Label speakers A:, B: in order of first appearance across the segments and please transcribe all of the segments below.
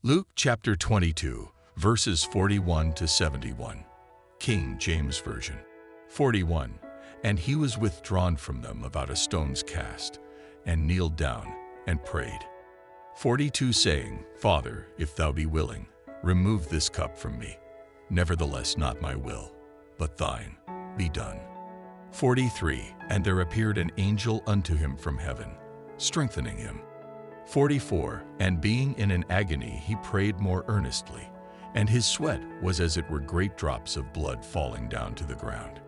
A: Luke chapter 22, verses 41 to 71, King James Version. 41, and he was withdrawn from them about a stone's cast, and kneeled down, and prayed. 42, saying, Father, if thou be willing, remove this cup from me. Nevertheless, not my will, but thine, be done. 43, and there appeared an angel unto him from heaven, strengthening him. 44, and being in an agony, he prayed more earnestly, and his sweat was as it were great drops of blood falling down to the ground.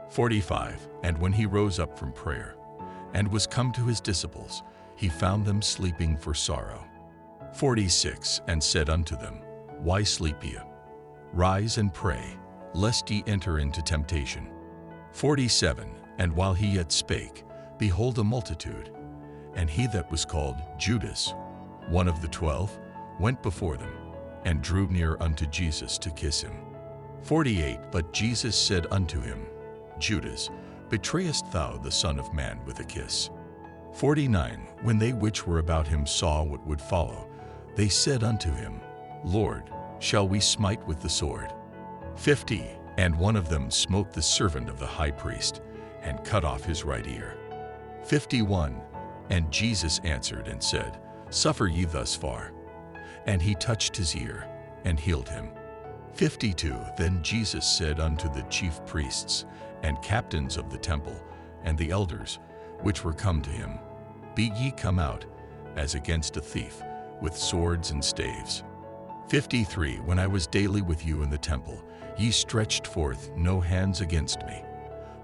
A: 45, and when he rose up from prayer, and was come to his disciples, he found them sleeping for sorrow. 46, and said unto them, Why sleep ye? Rise and pray, lest ye enter into temptation. 47, and while he yet spake, behold a multitude, and he that was called Judas, one of the 12, went before them, and drew near unto Jesus to kiss him. 48, but Jesus said unto him, Judas, betrayest thou the Son of Man with a kiss? 49, when they which were about him saw what would follow, they said unto him, Lord, shall we smite with the sword? 50, and one of them smote the servant of the high priest, and cut off his right ear. 51, and Jesus answered and said, Suffer ye thus far. And he touched his ear, and healed him. 52, then Jesus said unto the chief priests, and captains of the temple, and the elders, which were come to him, Be ye come out, as against a thief, with swords and staves. 53, when I was daily with you in the temple, ye stretched forth no hands against me.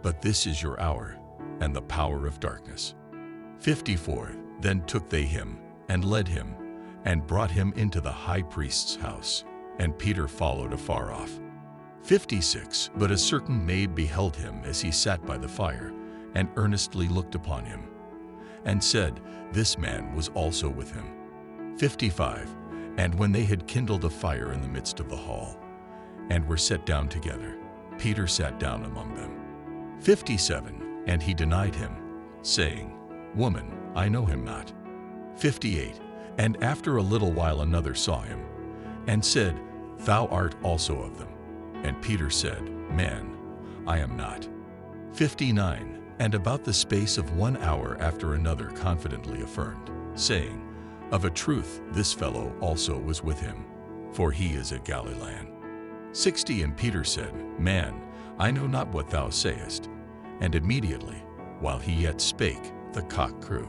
A: But this is your hour, and the power of darkness. 54, then took they him, and led him, and brought him into the high priest's house, and Peter followed afar off. 56, but a certain maid beheld him as he sat by the fire, and earnestly looked upon him, and said, This man was also with him. 55, and when they had kindled a fire in the midst of the hall, and were set down together, Peter sat down among them. 57, and he denied him, saying, Woman, I know him not. 58, and after a little while another saw him, and said, Thou art also of them. And Peter said, Man, I am not. 59, and about the space of 1 hour after another confidently affirmed, saying, Of a truth this fellow also was with him, for he is a Galilean. 60, and Peter said, Man, I know not what thou sayest. And immediately, while he yet spake, the cock crew.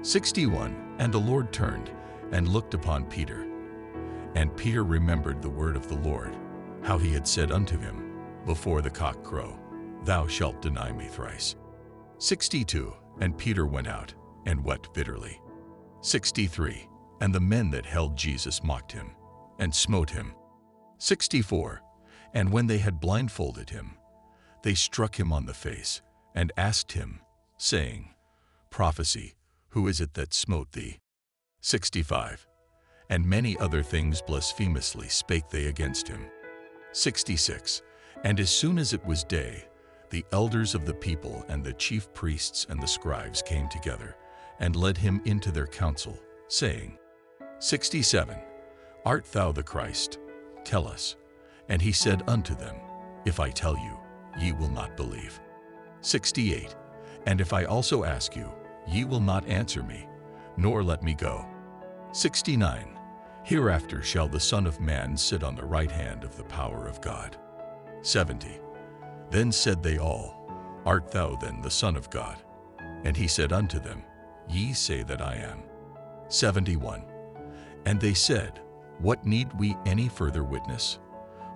A: 61, and the Lord turned, and looked upon Peter. And Peter remembered the word of the Lord, how he had said unto him, Before the cock crow, thou shalt deny me thrice. 62, and Peter went out, and wept bitterly. 63, and the men that held Jesus mocked him, and smote him. 64, and when they had blindfolded him, they struck him on the face, and asked him, saying, Prophesy, who is it that smote thee? 65, and many other things blasphemously spake they against him. 66, and as soon as it was day, the elders of the people and the chief priests and the scribes came together, and led him into their council, saying, 67, Art thou the Christ? Tell us. And he said unto them, If I tell you, ye will not believe. 68, and if I also ask you, ye will not answer me, nor let me go. 69, Hereafter shall the Son of Man sit on the right hand of the power of God. 70, Then said they all, Art thou then the Son of God? And he said unto them, Ye say that I am. 71, And they said, What need we any further witness?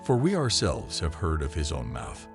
A: For we ourselves have heard of his own mouth.